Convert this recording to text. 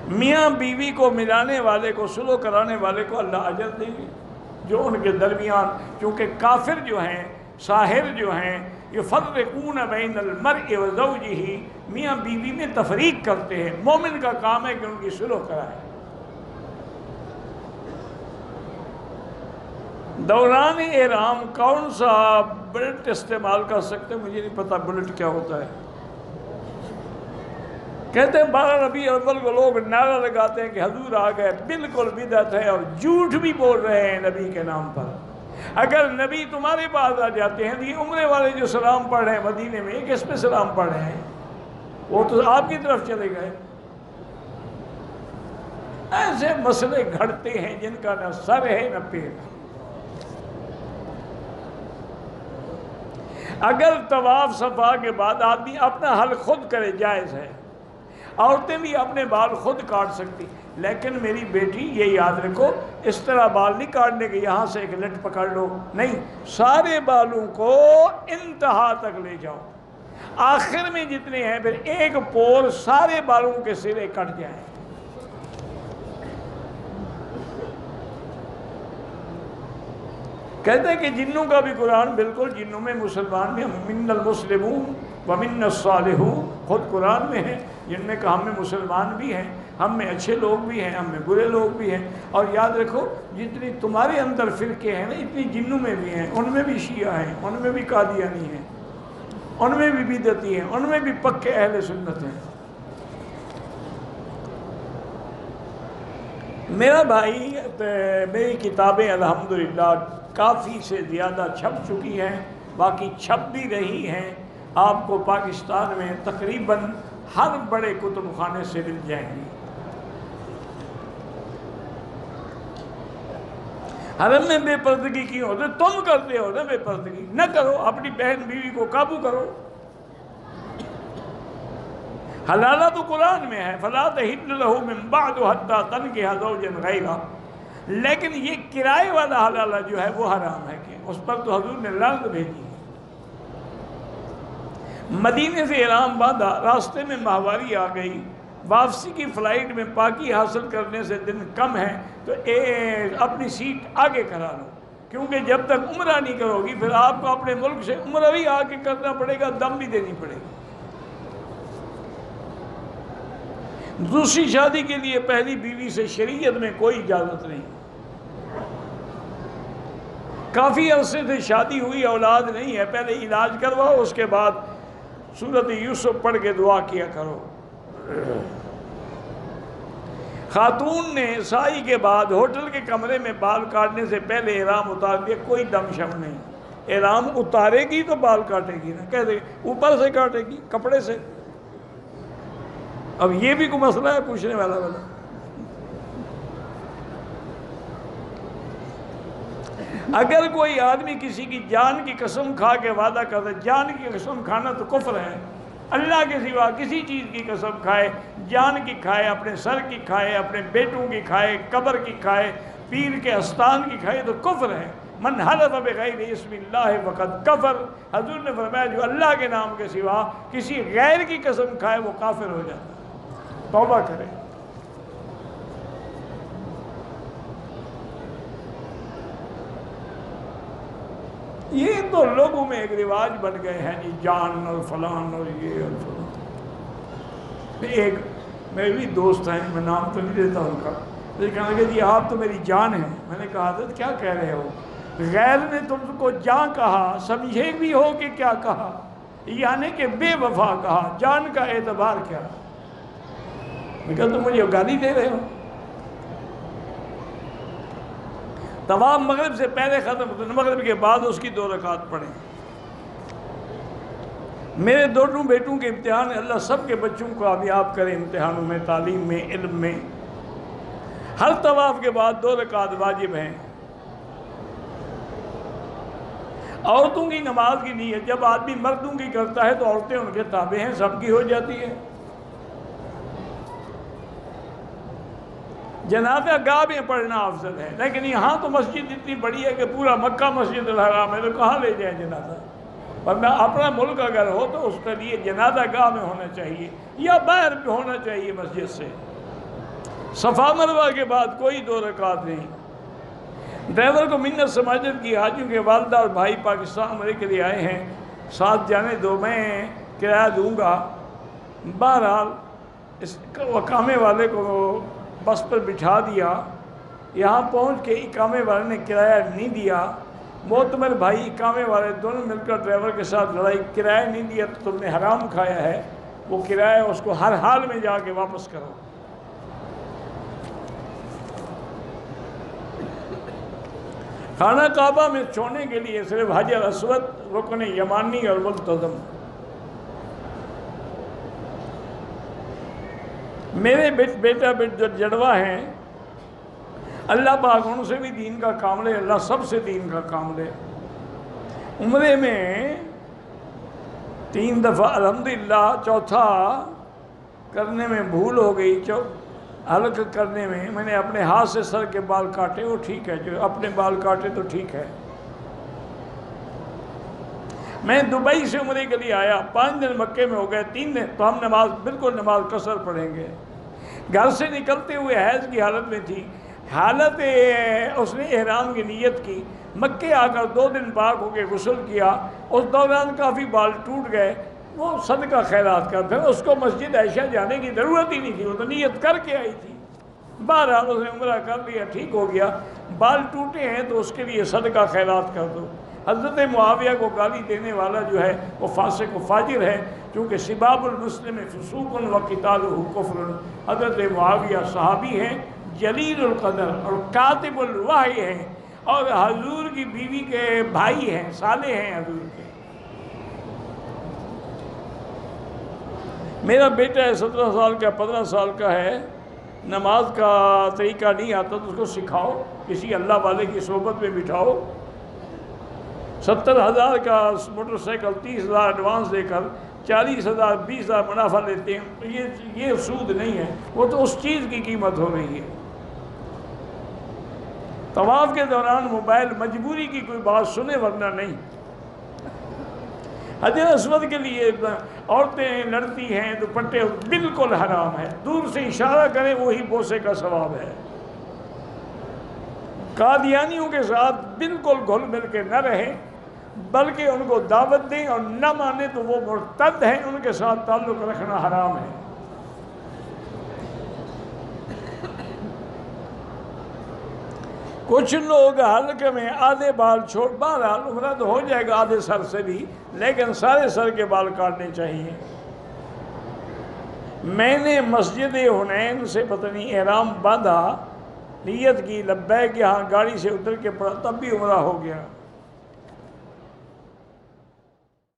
میاں بیوی کو ملانے والے کو، صلح کرانے والے کو اللہ اجر دیں گے۔ جو ان کے درمیان، چونکہ کافر جو ہیں، ساحر جو ہیں، یفرقون بین المرء و زوجہ، میاں بیوی میں تفریق کرتے ہیں۔ مومن کا کام ہے کہ ان کی صلح کرائے۔ دوران احرام کون سا بلٹ استعمال کر سکتے؟ مجھے نہیں پتا بلٹ کیا ہوتا ہے۔ کہتے ہیں 12 ربیع الاول کو لوگ نعرہ لگاتے ہیں کہ حضور آ گئے، بالکل بدعت ہے، اور جھوٹ بھی بول رہے ہیں نبی کے نام پر۔ اگر نبی تمہارے پاس آ جاتے ہیں تو یہ عمرے والے جو سلام پڑھ رہے ہیں مدینے میں، یہ کس پہ سلام پڑھ رہے ہیں؟ وہ تو آپ کی طرف چلے گئے۔ ایسے مسئلے گھڑتے ہیں جن کا نہ سر ہے نہ پیر۔ اگر طواف صفا کے بعد آدمی اپنا حل خود کرے جائز ہے، عورتیں بھی اپنے بال خود کاٹ سکتی، لیکن میری بیٹی یہ یاد رکھو، اس طرح بال نہیں کاٹنے کے یہاں سے ایک لٹ پکڑ لو، نہیں، سارے بالوں کو انتہا تک لے جاؤ، آخر میں جتنے ہیں پھر ایک پور سارے بالوں کے سرے کٹ جائیں۔ کہتے ہیں کہ جنوں کا بھی قرآن بالکل، جنوں میں مسلمان بھی، من المسلمون ومن الصالحون، خود قرآن میں ہے، جن میں کہ ہم میں مسلمان بھی ہیں، ہم میں اچھے لوگ بھی ہیں، ہم میں برے لوگ بھی ہیں۔ اور یاد رکھو جتنی تمہارے اندر فرقے ہیں نا، اتنی جنوں میں بھی ہیں، ان میں بھی شیعہ ہیں، ان میں بھی قادیانی ہیں، ان میں بھی بدعتی ہیں، ان میں بھی پکے اہل سنت ہیں۔ میرا بھائی، میری کتابیں الحمدللہ کافی سے زیادہ چھپ چکی ہیں، باقی چھپ بھی رہی ہیں، آپ کو پاکستان میں تقریباً ہر بڑے کتب خانے سے مل جائیں گی۔ حرم میں بے پردگی کی ہوتے تم کرتے ہو نا، بے پردگی نہ کرو، اپنی بہن بیوی کو قابو کرو۔ حلالہ تو قرآن میں ہے، فَلَا تَحِلُّ لَهُ مِن بَعْدُ حَتَّى تَنكِحَ زَوْجًا غَيْرَهُ، لیکن یہ کرائے والا حلالہ جو ہے وہ حرام ہے، کہ اس پر تو حضور نے لعنت بھیجی ہے۔ مدینے سے احرام باندھا، راستے میں ماہواری آ گئی، واپسی کی فلائٹ میں پاکی حاصل کرنے سے دن کم ہے تو اپنی سیٹ آگے کرا لو، کیونکہ جب تک عمرہ نہیں کرو گی پھر آپ کو اپنے ملک سے عمرہ بھی آگے کرنا پڑے گا، دم بھی دینی پڑے گی۔ دوسری شادی کے لیے پہلی بیوی سے شریعت میں کوئی اجازت نہیں۔ کافی عرصے سے شادی ہوئی، اولاد نہیں ہے، پہلے علاج کرواؤ، اس کے بعد سورۃ یوسف پڑھ کے دعا کیا کرو۔ خاتون نے سائی کے بعد ہوٹل کے کمرے میں بال کاٹنے سے پہلے احرام اتار دیا، کوئی دم شم نہیں۔ احرام اتارے گی تو بال کاٹے گی نا، کہتے اوپر سے کاٹے گی کپڑے سے۔ اب یہ بھی کوئی مسئلہ ہے پوچھنے والا والا۔ اگر کوئی آدمی کسی کی جان کی قسم کھا کے وعدہ کرتا ہے، جان کی قسم کھانا تو کفر ہے، اللہ کے سوا کسی چیز کی قسم کھائے، جان کی کھائے، اپنے سر کی کھائے، اپنے بیٹوں کی کھائے، قبر کی کھائے، پیر کے استان کی کھائے تو کفر ہے۔ من حلف بغیر اسم اللہ فقد کفر، حضور نے فرمایا جو اللہ کے نام کے سوا کسی غیر کی قسم کھائے وہ کافر ہو جاتا ہے۔ توبہ کرے۔ یہ تو لوگوں میں ایک رواج بن گئے ہیں جی، جان اور فلان اور یہ اور فلان۔ ایک میرے بھی دوست ہیں، میں نام تو نہیں لیتا ان کا، لیکن کہنے لگے جی آپ تو میری جان ہیں۔ میں نے کہا حضرت کیا کہہ رہے ہو؟ غیر نے تم کو جان کہا، سمجھے بھی ہو کہ کیا کہا، یعنی کہ بے وفا کہا، جان کا اعتبار کیا؟ میں کہا تم مجھے گالی دے رہے ہو۔ طواف مغرب سے پہلے ختم، مغرب کے بعد اس کی 2 رکعت پڑھیں۔ میرے دونوں بیٹوں کے امتحان، اللہ سب کے بچوں کو کامیاب کرے امتحانوں میں، تعلیم میں، علم میں۔ ہر طواف کے بعد 2 رکعت واجب ہیں۔ عورتوں کی نماز کی نیت جب آدمی مردوں کی کرتا ہے تو عورتیں ان کے تابع ہیں، سب کی ہو جاتی ہے۔ جنازہ گاہ میں پڑھنا افضل ہے، لیکن یہاں تو مسجد اتنی بڑی ہے کہ پورا مکہ مسجد الحرام ہے، تو کہاں لے جائیں جنازہ؟ ورنہ اپنا ملک اگر ہو تو اس کے لیے جنازہ گاہ میں ہونا چاہیے یا باہر بھی ہونا چاہیے مسجد سے۔ صفا مروہ کے بعد کوئی 2 رکعت نہیں۔ ڈرائیور کو منت سماجت کی، حاجیوں کے والدہ اور بھائی پاکستان عمرے کے لیے آئے ہیں، ساتھ جانے دو، میں کرایہ دوں گا۔ بہرحال اس اقامے والے کو بس پر بٹھا دیا، یہاں پہنچ کے اقامے والے نے کرایہ نہیں دیا۔ معتمر بھائی اقامے والے دونوں مل کر ڈرائیور کے ساتھ لڑائی، کرایہ نہیں دیا تو تم نے حرام کھایا ہے، وہ کرایہ اس کو ہر حال میں جا کے واپس کرو۔ خانہ کعبہ میں چھونے کے لیے صرف حجر اسود، رکن یمانی اور ملتزم۔ میرے بیٹا جو جڑوا ہیں، اللہ پاک ان سے بھی دین کا کام لے، اللہ سب سے دین کا کام لے۔ عمرے میں 3 دفعہ الحمدللہ، چوتھا کرنے میں بھول ہو گئی، حلق کرنے میں نے اپنے ہاتھ سے سر کے بال کاٹے، وہ ٹھیک ہے، جو اپنے بال کاٹے تو ٹھیک ہے۔ میں دبئی سے عمرے کے لیے آیا، 5 دن مکے میں ہو گئے، 3 دن تو ہم بالکل نماز قصر پڑھیں گے۔ گھر سے نکلتے ہوئے حیض کی حالت میں تھی، اس نے احرام کی نیت کی، مکے آ کر 2 دن پاک ہو کے غسل کیا، اس دوران کافی بال ٹوٹ گئے، وہ صدقہ خیرات کر، پھر اس کو مسجد عائشہ جانے کی ضرورت ہی نہیں تھی، وہ تو نیت کر کے آئی تھی۔ بہرحال اس نے عمرہ کر لیا، ٹھیک ہو گیا، بال ٹوٹے ہیں تو اس کے لیے صدقہ خیرات کر دو۔ حضرت معاویہ کو گالی دینے والا جو ہے وہ فاسق و فاجر ہے، کیونکہ سباب المسلم فسوق و قتالہ کفر۔ حضرت معاویہ صحابی ہیں، جلیل القدر اور کاتب الوحی ہیں، اور حضور کی بیوی کے بھائی ہیں، صالح ہیں حضور کے۔ میرا بیٹا ہے 17 سال کا، 15 سال کا ہے، نماز کا طریقہ نہیں آتا تو اس کو سکھاؤ، کسی اللہ والے کی صحبت میں بٹھاؤ۔ 70,000 کا موٹر سائیکل 30,000 ایڈوانس دے کر 40,000 20,000 منافع لیتے ہیں، یہ سود نہیں ہے، وہ تو اس چیز کی قیمت ہو رہی ہے۔ طواف کے دوران موبائل مجبوری کی کوئی بات سنے ورنہ نہیں۔ حجر اسود کے لیے عورتیں لڑتی ہیں، دوپٹے بالکل حرام ہے، دور سے اشارہ کریں وہی بوسے کا ثواب ہے۔ قادیانیوں کے ساتھ بالکل گھل مل کے نہ رہیں، بلکہ ان کو دعوت دیں، اور نہ مانے تو وہ مرتد ہیں، ان کے ساتھ تعلق رکھنا حرام ہے۔ کچھ لوگ حلق میں آدھے بال چھوڑ، بہرحال عمرہ تو ہو جائے گا آدھے سر سے بھی، لیکن سارے سر کے بال کاٹنے چاہیے۔ میں نے مسجد حنین سے پتہ نہیں احرام باندھا، نیت کی لبیک، یہاں گاڑی سے اتر کے پڑا، تب بھی عمرہ ہو گیا۔